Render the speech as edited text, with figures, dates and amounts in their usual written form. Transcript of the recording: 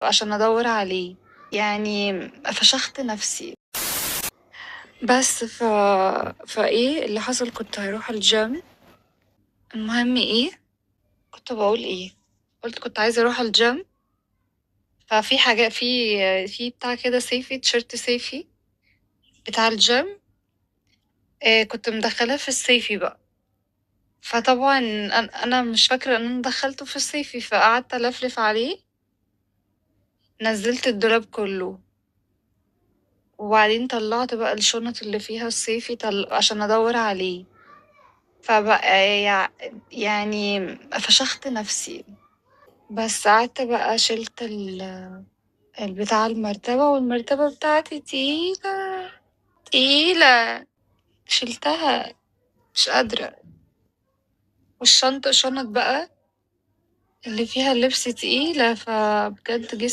عشان ادور عليه. يعني فشخت نفسي. بس فايه اللي حصل، كنت هروح الجيم. المهم ايه، كنت بقول ايه، قلت كنت عايزة اروح الجيم. ففي حاجة في بتاع كده صيفي، تيشيرت صيفي بتاع الجيم. كنت مدخلاه في الصيفي بقى. فطبعا انا مش فاكرة ان انا دخلته في الصيفي، فقعدت الفلف عليه، نزلت الدولاب كله. وبعدين طلعت بقى الشنط اللي فيها الصيفي عشان ادور عليه. فبقى يعني فشخت نفسي. بس قعدت بقى شلت البتاع المرتبة، والمرتبة بتاعتي تقيلة تقيلة. شلتها، مش قادرة. والشنط بقى اللي فيها اللبس تقيلة، فبجد جسمي